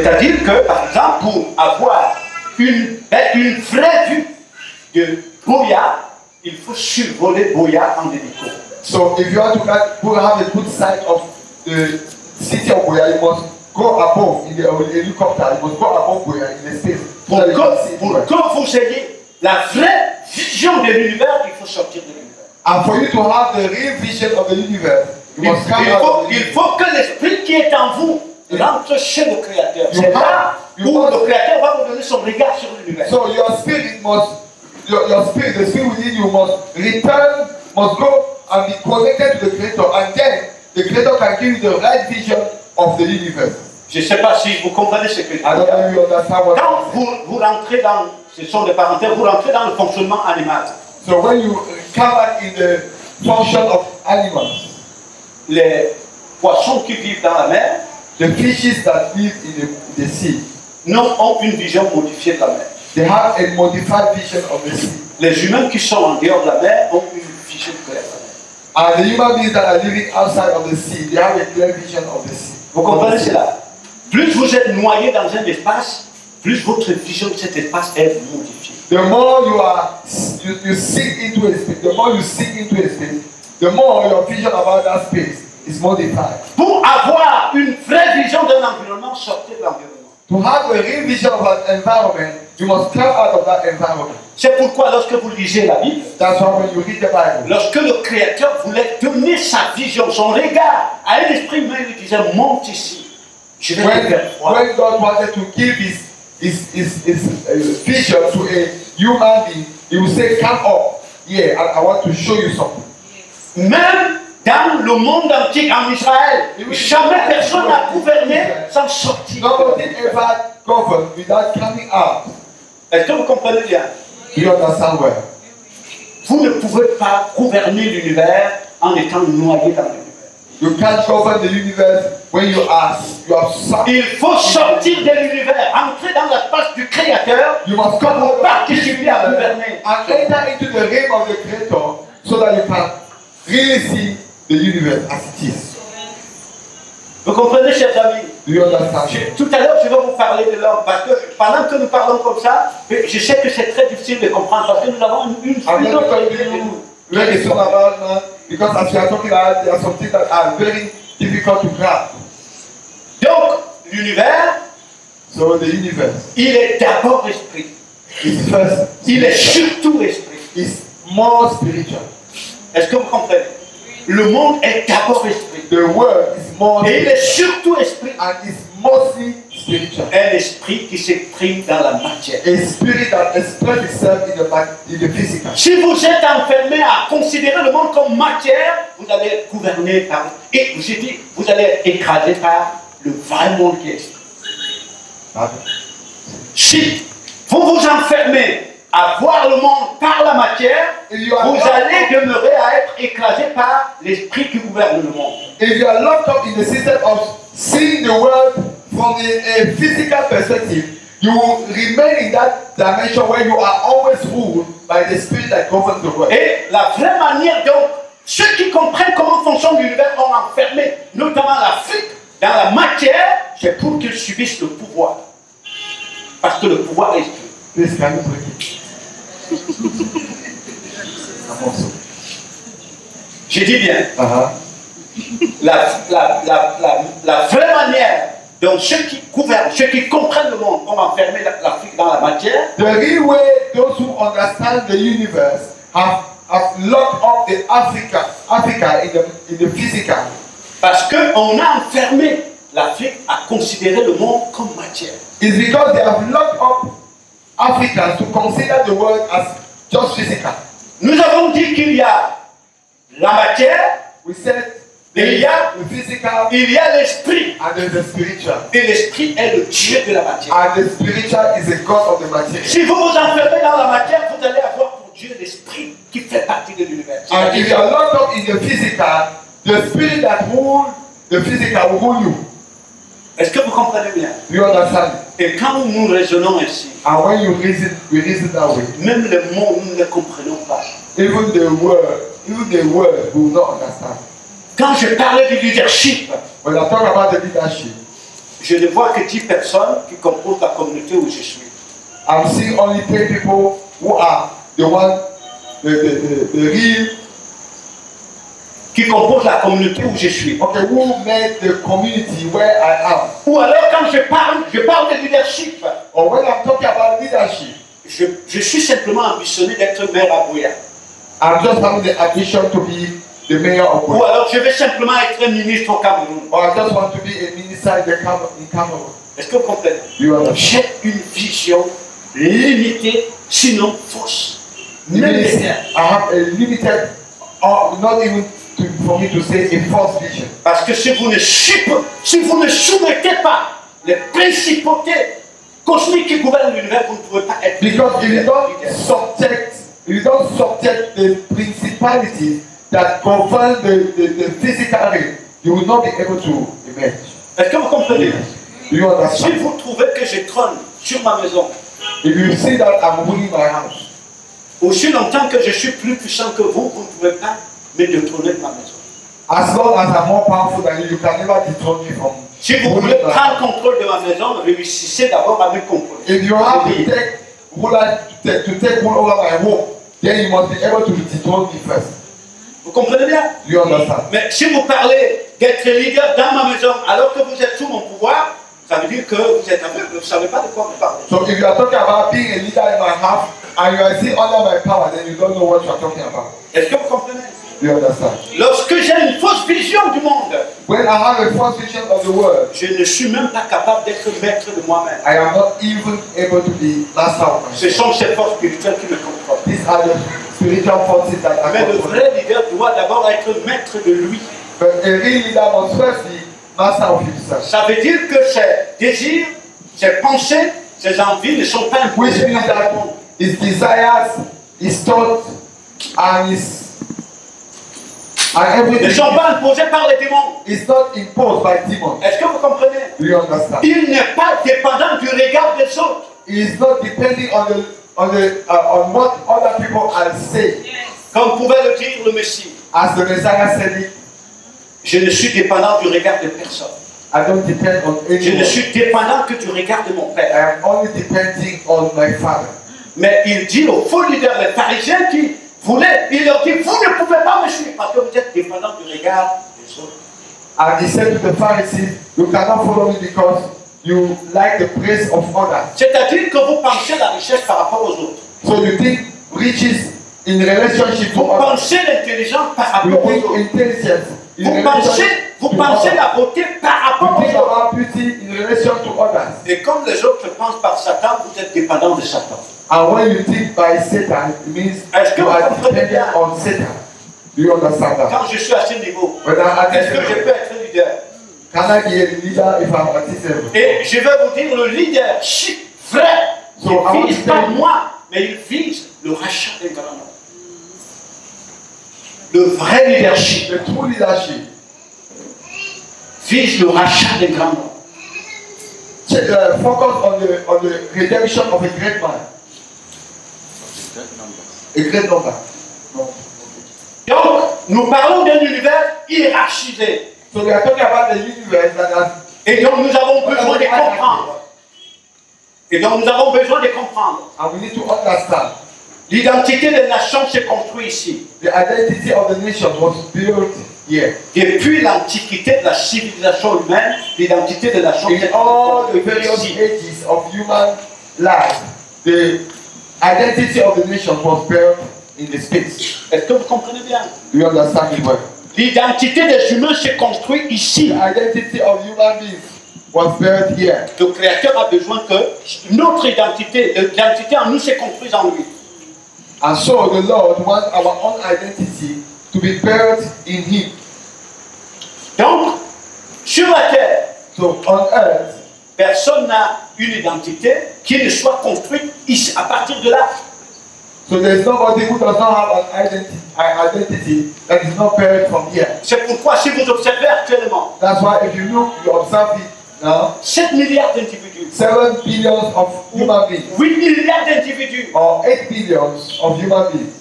C'est-à-dire que, par exemple, pour avoir une vraie vue de Boya, il faut survoler Boya en hélico. So if you want to have a good sight of the city of Boya, you must go above in the helicopter. You must go above Boya in the space. Pour que vous ayez la vraie vision de l'univers, il faut sortir de l'univers. And for you to have the real vision of the universe, you must come out. Il faut que l'esprit qui est en vous rentre chez le Créateur. C'est là où le Créateur va vous donner son regard sur l'univers. So your spirit must, your spirit, the spirit within you must return, must go and be connected to the Creator, and then the Creator can give you the right vision of the universe. Je ne sais pas si vous comprenez ce que je veux dire. I don't know if you understand what. Quand vous rentrez dans, ce sont des parenthèses, vous rentrez dans le fonctionnement animal. So when you come back in the function of animals, les poissons qui vivent dans la mer, the fishes that live in the sea, ont une vision modifiée de la mer. they have a modified vision of the sea. Les humains qui sont en dehors de la mer ont une vision claire de la mer. And the human beings that are living outside of the sea, they have a clear vision of the sea. Vous comprenez cela? Plus vous êtes noyé dans un espace, plus votre vision de cet espace est modifiée. The more you sink into a space, the more you sink into a space, the more your vision about that space is modified. Pour avoir une vraie vision d'un environnement, sortez de l'environnement. To have a real vision of an environment, you must come out of that environment. C'est pourquoi lorsque vous lisez la Bible, That's why when you read the Bible, lorsque le Créateur voulait donner sa vision, son regard à un esprit humain, il lui disait monte ici. Je vais te faire voir. when God wanted to give his vision to a human being, he would say, come up here, I want to show you something. Même dans le monde antique, en Israël, jamais personne n'a gouverné sans sortir. Nobody ever governed without coming out. Est-ce que vous comprenez bien? Do you understand well? Vous ne pouvez pas gouverner l'univers en étant noyé dans l'univers. You can't govern the universe when you have sunk. Il faut sortir de l'univers, entrer dans la place du Créateur, You must comme come out participer à gouverner. and enter into the realm of the Creator so that you can really see the universe as it is. Vous comprenez, chers amis? Do you understand? Tout à l'heure, je vais vous parler de l'homme, parce que pendant que nous parlons comme ça, je sais que c'est très difficile de comprendre, parce que nous avons une I'm not autre going idée de to nous. learn a song about man because as you are talking about, there are some things that are very difficult to grasp. Donc, l'univers, So the universe il est d'abord esprit. is first. Il est surtout esprit. Is more spiritual. Est-ce que vous comprenez? Le monde est d'abord esprit. The world is more Et il spiritual est surtout esprit. and is mostly spiritual. Un esprit qui s'exprime dans la matière. A spirit that expresses itself in the physical. Si vous êtes enfermé à considérer le monde comme matière, vous allez gouverner par... Et je dis, vous allez être écrasé par le vrai monde qui est esprit. Si vous vous enfermez à voir le monde par la matière, vous allez demeurer à être écrasé par l'esprit qui gouverne le monde. If you are locked up in the system of seeing the world from a physical perspective, you will remain in that dimension where you are always ruled by the spirit that governs the world. Et la vraie manière dont ceux qui comprennent comment fonctionne l'univers ont enfermé, notamment l'Afrique, dans la matière, c'est pour qu'ils subissent le pouvoir. Parce que le pouvoir est esprit. Please, can you break it? J'ai dit bien. Uh-huh. La vraie manière dont ceux qui gouvernent, ceux qui comprennent le monde ont enfermé l'Afrique dans la matière. The real way those who understand the universe have locked up the Africa in the physical. Parce qu'on a enfermé l'Afrique à considérer le monde comme matière. It's because they have locked up Africans to consider the world as just physical. Nous avons dit qu'il y a la matière, We said il y a the physical l'esprit. and there's the spiritual. Et l'esprit est le Dieu de la matière. And the spiritual is the God of the material. Si vous vous enfermez dans la matière, vous allez avoir pour Dieu l'esprit qui fait partie de l'univers. And if you are locked up in the physical, the spirit that rules the physical will rule you. Est-ce que vous comprenez bien? Do you understand? Et quand nous raisonnons ainsi, And when you reason, we reason that way. même les mots, nous ne les comprenons pas. Even the word will not understand. Quand je parlais du leadership, When I talk about the leadership, je ne vois que 10 personnes qui composent la communauté où je suis. I'm seeing only 10 people who are the real, qui composent la communauté où je suis. okay, who made the community where I am. Ou alors quand je parle de leadership. Or when I'm talking about leadership, Je suis simplement ambitionné d'être maire à Buea. I'm just having the ambition to be the mayor of Ou Buea. alors je vais simplement être ministre au Cameroun. Or I just want to be a minister in Cameroon. Est-ce que vous comprenez? You understand? J'ai une vision limitée, sinon fausse. Même I des terres. have a limited, or not even for me to say a false vision. Parce que si vous ne soumettez pas les principautés cosmiques qui gouvernent l'univers, vous ne pouvez pas être Because if you leader. don't subject the principalities that govern the physical realm, you will not be able to emerge. Est-ce que vous comprenez? Do you Si understand? vous trouvez que je trône sur ma maison, If you see that I'm ruling my house, aussi longtemps que je suis plus puissant que vous, vous ne pouvez pas me détrôner de ma maison. as long as I'm more powerful than you, you can never dethrone me from. Si vous voulez prendre contrôle de ma maison, réussissez d'abord à me contrôler. If you have to take rule over my home, then you must be able to dethrone me first. Vous comprenez bien? Do you understand? Mais si vous parlez d'être leader dans ma maison alors que vous êtes sous mon pouvoir, ça veut dire que vous êtes aveugle, vous ne savez pas de quoi vous parlez. So if you are talking about being a leader in my house and you are still under my power, then you don't know what you are talking about. Est-ce que vous comprenez? Do you understand? Lorsque j'ai une fausse vision du monde, When I have a false vision of the world, je ne suis même pas capable d'être maître de moi-même. I am not even able to be master of Ce myself. sont ces forces spirituelles qui me contrôlent. These are the spiritual forces that are Mais le controlling. vrai leader doit d'abord être maître de lui. But a real leader must first be master of himself. Ça veut dire que ses désirs, ses pensées, ses envies ne sont pas Which imposées means par le that monde. his desires, his thoughts, and his and Ne everything sont pas imposées par les démons. is not imposed by demons. Est-ce que vous comprenez? Do you understand? Il n'est pas dépendant du regard des autres. He is not depending on what other people are saying. Comme pouvait le dire le Messie, As the Messiah said it, je ne suis dépendant du regard de personne. I don't depend on Je ne anyone. suis dépendant que du regard de mon I Père. am only depending on my Father. Mais il dit aux faux leaders, les pharisiens qui voulaient, il leur dit, vous ne pouvez pas me suivre parce que vous êtes dépendant du regard des autres. And he said to the Pharisees, you cannot follow me because you like the praise of others. C'est-à-dire que vous pensez la richesse par rapport aux autres. So you think riches in relationship to Vous others. pensez l'intelligence par You rapport aux think autres. intelligence in Vous relationship to pensez others. la beauté par rapport You aux think autres. about beauty in relation to others. Et comme les autres pensent par Satan, vous êtes dépendant de Satan. And when you think by Satan, it means Est-ce que you vous are comprenez bien? dependent on Satan. Do you understand that? Quand je suis à ce niveau, When I'm at est-ce que je this peux être leader? can I be a leader if I'm at this level? Et je vais vous dire, le leadership vrai, So, il ne vise I want pas to say- moi, mais il vise le rachat des grands noms. Le vrai leadership The true leadership vise le rachat des grands noms. focus on the redemption of a great man. A great number. No. Donc, nous parlons d'un univers hiérarchisé. So we are talking about the universe that has. Et donc, nous avons besoin de comprendre. Et donc, nous avons besoin de comprendre. And we need to understand L'identité des nations s'est construite ici. the identity of the nation was built here. Depuis l'antiquité de la civilisation humaine, l'identité des nations In s'est all the construite various ici. ages of human life, the identity of the nation was built in the space. Est-ce que vous comprenez bien? Do you understand it well? L'identité des humains s'est construite ici. The identity of human beings was built here. Le Créateur a besoin que notre identité, l'identité en nous s'est construite en lui. And so the Lord wants our own identity to be built in Him. Donc, sur la terre, So on earth, personne n'a une identité qui ne soit construite ici, à partir de là. so there is nobody who does not have an identity that is not built from here. C'est pourquoi si vous observez actuellement, That's why if you look, you observe it now, 7 milliards d'individus, 7 billions of human beings 8 milliards d'individus or 8 billions of human beings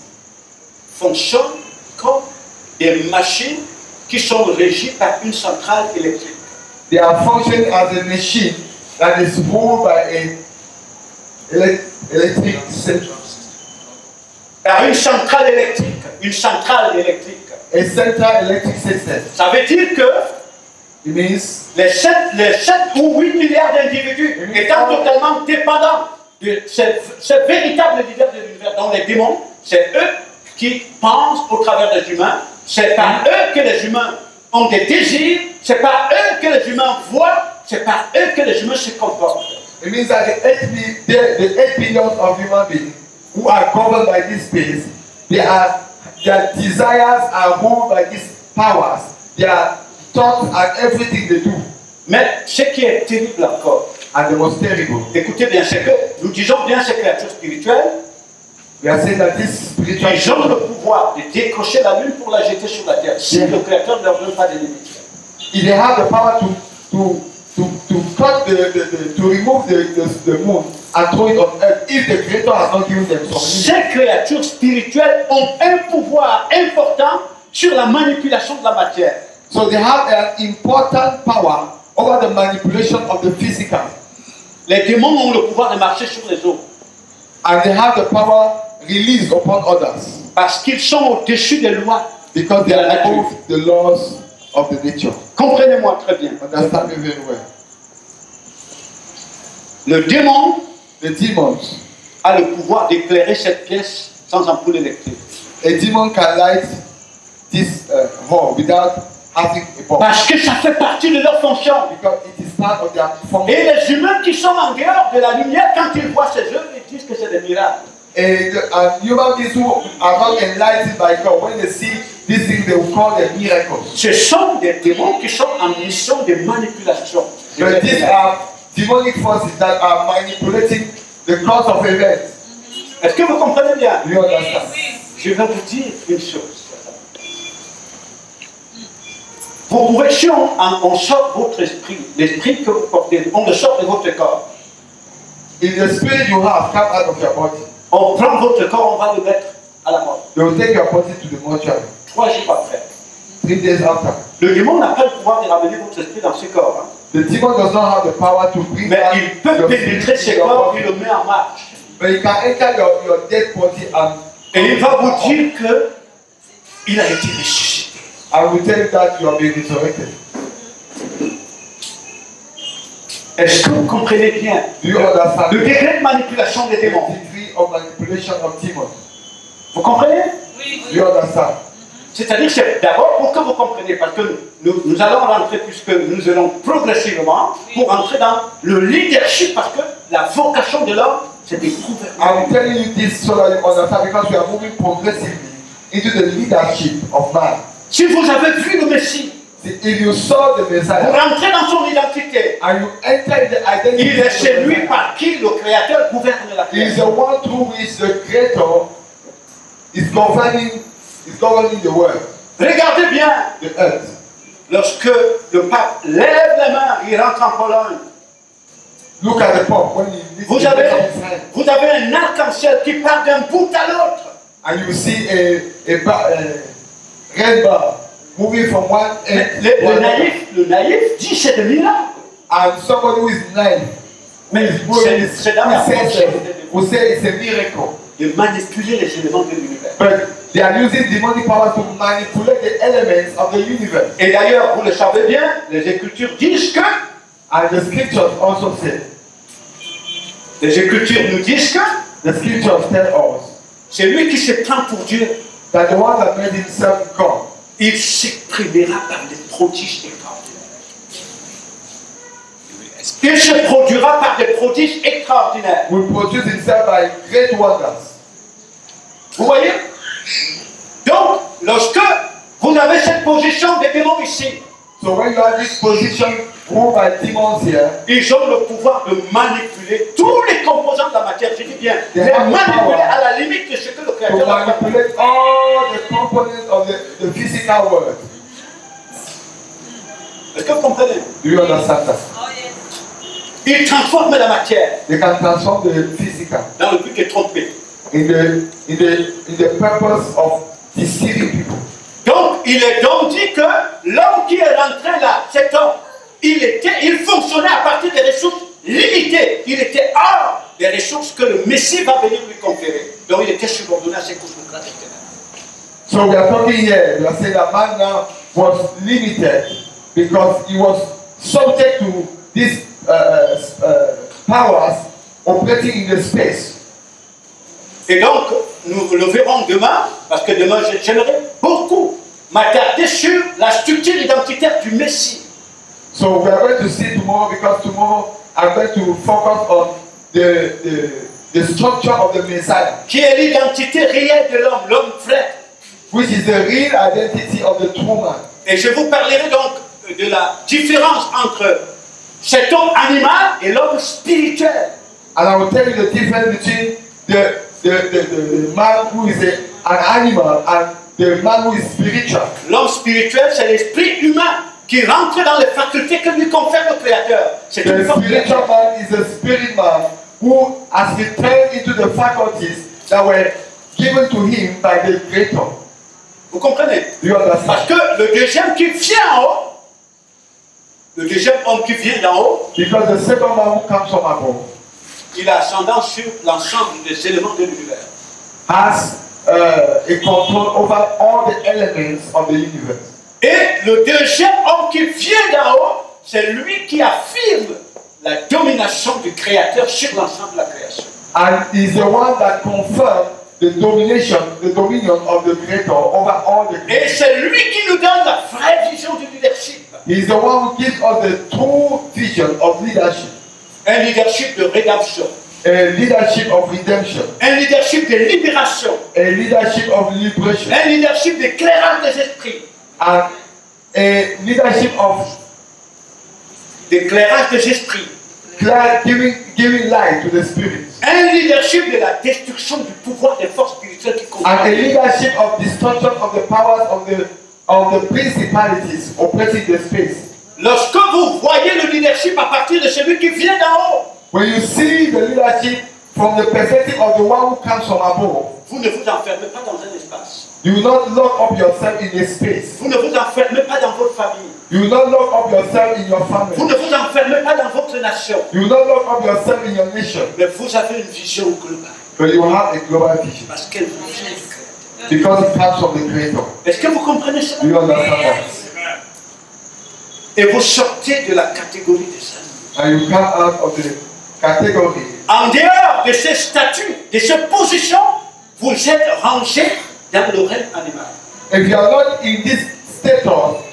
fonctionnent comme des machines qui sont régies par une centrale électrique. they are functioning as a machine that is ruled by a electric system. Une centrale électrique. Une centrale électrique. A central electric system. Ça veut dire que It means les 7 ou 8 milliards d'individus étant totalement dépendants de ce véritable leader de l'univers, dont les démons, c'est eux qui pensent au travers des humains, c'est par eux que les humains ont des désirs, c'est par eux que les humains voient, c'est par eux que les humains se comportent. it means that the 8 billion of human beings who are governed by this space, their desires are ruled by these powers. Their thoughts and everything they do. Mais ce qui est terrible encore, And the most terrible. écoutez bien, c'est que nous disons bien ces créatures spirituelles, We are saying that this spiritual ils ont le pouvoir de décrocher la lune pour la jeter sur la terre, si le Créateur ne leur donne pas des limites. if they have the power to cut to remove the moon and throw it on earth, if the Creator has not given them some Ces créatures spirituelles ont un pouvoir important sur la manipulation de la matière. so they have an important power over the manipulation of the physical. Les démons ont le pouvoir de marcher sur les eaux And they have the power released upon others parce qu'ils sont au-dessus des lois. because they are above the laws of the nature. Comprenez-moi très bien. Understand me very well. Le démon The demons, a le pouvoir d'éclairer cette pièce sans ampoule électrique. a demon can light this hall without having a bulb Parce que ça fait partie de leur fonction. because it is part of their function. Et les humains qui sont en dehors de la lumière, quand ils voient ces œuvres, ils disent que c'est des miracles. And human beings who are not enlightened by God, when they see these things, they will call them miracles. Ce sont des démons qui sont en mission de manipulation. But these are demonic forces that are manipulating the course of events. Est-ce que vous comprenez bien? Do you understand? Je vais vous dire une chose. Vous pouvez, si on sort votre esprit, l'esprit que vous portez, on le sort de votre corps. If the spirit you have come out of your body, On prend votre corps, on va le mettre à la mort. they will take your body to the mortuary 3 jours après. 3 days after. Le démon n'a pas le pouvoir de ramener votre esprit dans ce corps. Hein. The demon does not have the power to bring Mais back il peut your pénétrer spirit ce to your corps, body. il le met en marche. But he can enter your dead body Et il va vous dire que il a été ressuscité. I will tell you that you have been resurrected. Est-ce que vous comprenez bien Do you understand le degré de manipulation des the démons? degree of manipulation of demons? Vous comprenez? Do you understand? C'est-à-dire que c'est d'abord pour que vous compreniez, parce que nous allons rentrer, puisque nous allons progressivement, pour entrer dans le leadership, parce que la vocation de l'homme, c'est de gouverner. I'm telling you this so that you understand because we are moving progressively into the leadership of man. Si vous avez vu le Messie, See, if you saw the vous Messiah rentrez dans son identité. and you enter the identity Il est of the celui Messiah, par qui le Créateur gouverne la he is the terre. one through which the Creator is governing the world, Regardez bien, the earth. lorsque le pape lève la main, il rentre en Pologne. Look at the Pope when he lifts Vous his avez hand, un arc-en-ciel qui part d'un bout à l'autre. and you see a red bar moving from one end to Le another. naïf dit c'est des miracles. And somebody who is naive, who Mais is going, c'est dans la will say it's a miracle. de manipuler les éléments de l'univers. But they are using demonic power to manipulate the elements of the universe. Et d'ailleurs, vous le savez bien, les Écritures disent que, And the scriptures also say, les Écritures nous disent que, the scriptures tell us c'est lui qui se prend pour Dieu. that the one that made himself God, Il s'exprimera par des prodiges extraordinaires. Il se produira par des prodiges extraordinaires. will produce himself by great wonders. Vous voyez? Donc, lorsque vous avez cette position des démons ici, So when you have this position ruled by demons here, ils ont le pouvoir de manipuler tous les composants de la matière. Je dis bien, They les have the manipuler power à la limite de ce que le to Créateur a fait. manipulate all the components of the physical world. Est-ce que vous comprenez? Do you understand that? Ils transforment la matière They can transform the physical dans le but de tromper. in the purpose of deceiving people. Donc, il est donc dit que l'homme qui est rentré là, cet homme, il fonctionnait à partir des ressources limitées. Il était hors des ressources que le Messie va venir lui conférer. Donc il était subordonné à ces cosmocrates éternels. So we are talking here, we are saying that man now was limited because he was subject to these powers operating in the space. Et donc, nous le verrons demain, parce que demain j'aimerais beaucoup m'attarder sur la structure identitaire du Messie. So we are going to see tomorrow, because tomorrow I'm going to focus on the structure of the Messiah, Qui est l'identité réelle de l'homme, l'homme vrai. which is the real identity of the true man. Et je vous parlerai donc de la différence entre cet homme animal et l'homme spirituel. And I will tell you the difference between the man who is an animal and the man who is spiritual. L'homme spirituel, c'est l'esprit humain qui rentre dans les facultés que lui confère le Créateur. C'est une The forme spiritual man is a spirit man who has returned into the faculties that were given to him by the Creator. Vous comprenez? Do you understand? Parce que le deuxième qui vient en haut, le deuxième homme qui vient d'en haut, Because the second man who comes from above il a ascendance sur l'ensemble des éléments de l'univers. has a control over all the elements of the universe. Et le deuxième homme qui vient d'en haut, c'est lui qui affirme la domination du Créateur sur l'ensemble de la création. And is the one that confirms the dominion of the Creator over all the Et creation. c'est lui qui nous donne la vraie vision du leadership. He is the one who gives us the true vision of leadership. Un leadership de rédemption. A leadership of redemption. Un leadership de libération. A leadership of liberation. Un leadership d'éclairage des esprits. And a leadership of D'éclairage des esprits. giving light to the spirits. Un leadership de la destruction du pouvoir des forces spirituelles qui And a contrôlent. leadership of destruction of the powers of the principalities operating the space. Lorsque vous voyez le leadership à partir de celui qui vient d'en haut, When you see the leadership from the perspective of the one who comes from above, vous ne vous enfermez pas dans un espace. you will not lock up yourself in a space. Vous ne vous enfermez pas dans votre famille. You will not lock up yourself in your Vous family. ne vous enfermez pas dans votre nation. You will not lock up yourself in your nation. Mais vous avez une vision globale. But you will have a global vision. Parce qu'elle vous vient du Créateur. Because it comes from the Creator. Est-ce que vous comprenez cela? Do you understand that? Et vous sortez de la catégorie des animaux. And you come out of the category. En dehors de ces statuts, de ces positions, vous êtes rangé dans le règne animal. If you are not in this status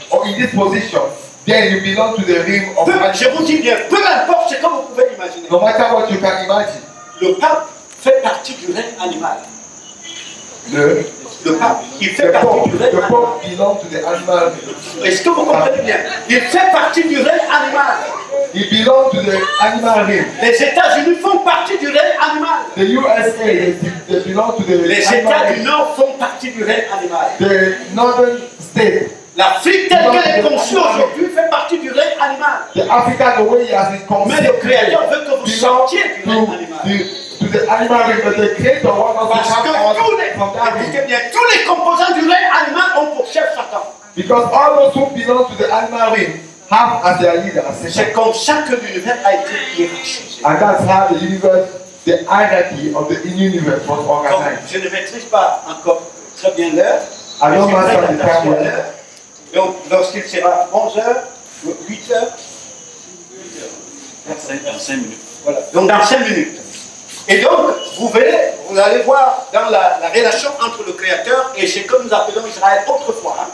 or in this position, then you belong to the realm of Je vous dis bien, peu importe ce que vous pouvez imaginer. no matter what you can imagine. Le pape fait partie du règne animal. The Le pape, il fait partie du règne animal. Pope belongs to the animal realm. Est-ce que vous comprenez bien? Il fait partie du règne animal. He belongs to the animal realm. Les États-Unis font partie du règne animal. The USA, they belong to the Les animal États du realm. Nord font partie du règne animal. The northern state, L'Afrique telle qu'elle est conçue aujourd'hui fait partie du règne animal. the Africa, the way he has been Mais le conceived, Créateur veut que vous belongs sortiez du règne animal. to the animal realm, but the Creator wants us Parce to come out que from that realm. écoutez bien, tous les composants du règne animal ont pour chef Satan. Because all those who belong to the animal realm have as their leader C'est Satan. comme ça que l'univers a été hiérarchisé. And that's how the universe, the hierarchy of the universe was Donc, organized. je ne maîtrise pas encore très bien l'heure. I don't mais je master fais the attention time à l'heure. Donc, lorsqu'il sera 11h, 8h, Dans 5 minutes. voilà. Donc, dans 5 minutes. Et donc, vous verrez, vous allez voir dans la relation entre le Créateur et ce que nous appelons Israël autrefois. Hein.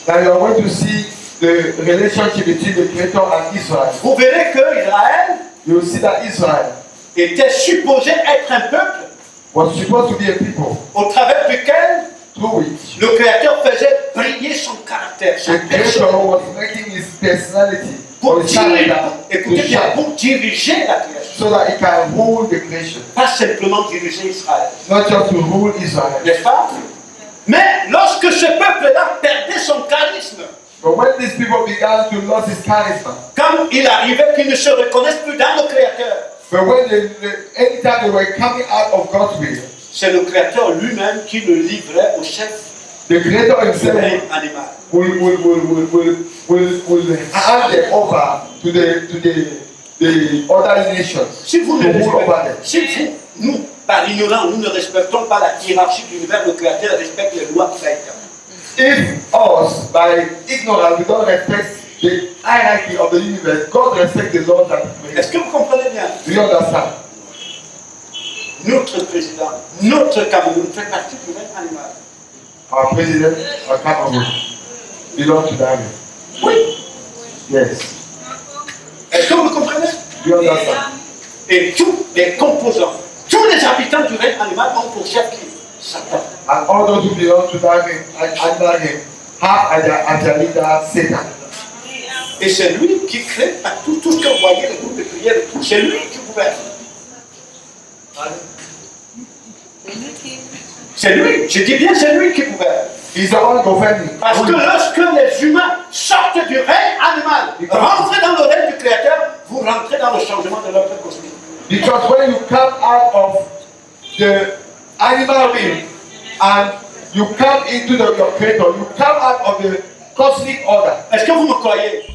Now you are going to see the relationship between the Creator and Israel. Vous verrez que Israël You will see that Israel était supposé être un peuple was supposed to be a people au travers duquel through which le Créateur faisait briller son caractère, sa the Creator personne, was making his personality pour or his diriger, character écoutez to bien, shine, pour diriger la création. so that he can rule the creation, Pas simplement diriger Israël, not just to rule Israel. n'est-ce pas? Mais lorsque ce peuple-là perdait son charisme, But when these people began to lose his charisma, comme il arrivait qu'ils ne se reconnaissent plus dans le Créateur, but when anytime they were coming out of God's will, c'est le Créateur lui-même qui le livrait au chef the Creator himself règne animal. will hand them over to the other nations. Si vous to rule over them. nous, par ignorance, nous ne respectons pas la hiérarchie de l'univers, le Créateur respecte les lois qu'il a établies. If us, by ignorance, we don't respect the hierarchy of the universe, God respects the laws that He made. Est-ce que vous comprenez bien? Do you understand? Notre président, notre Cameroun fait partie du règne animal. Our president, our Cameroon, belong to that. Oui. Yes. Est-ce que vous comprenez? Do you understand? Et tous les composants, tous les habitants du règne animal ont pour chef qui? Satan. And all those who belong to that under him have as their leader Satan. Et c'est lui qui crée tout ce que vous voyez, les groupes de prière, c'est lui qui gouverne. C'est lui, je dis bien c'est lui qui gouverne. He's the one governing. Parce que lorsque les humains sortent du règne animal, rentrez dans le règne du Créateur, vous rentrez dans le changement de l'ordre cosmique. Because when you come out of the animal realm and you come into your Creator, you come out of the cosmic order. Est-ce que vous me croyez?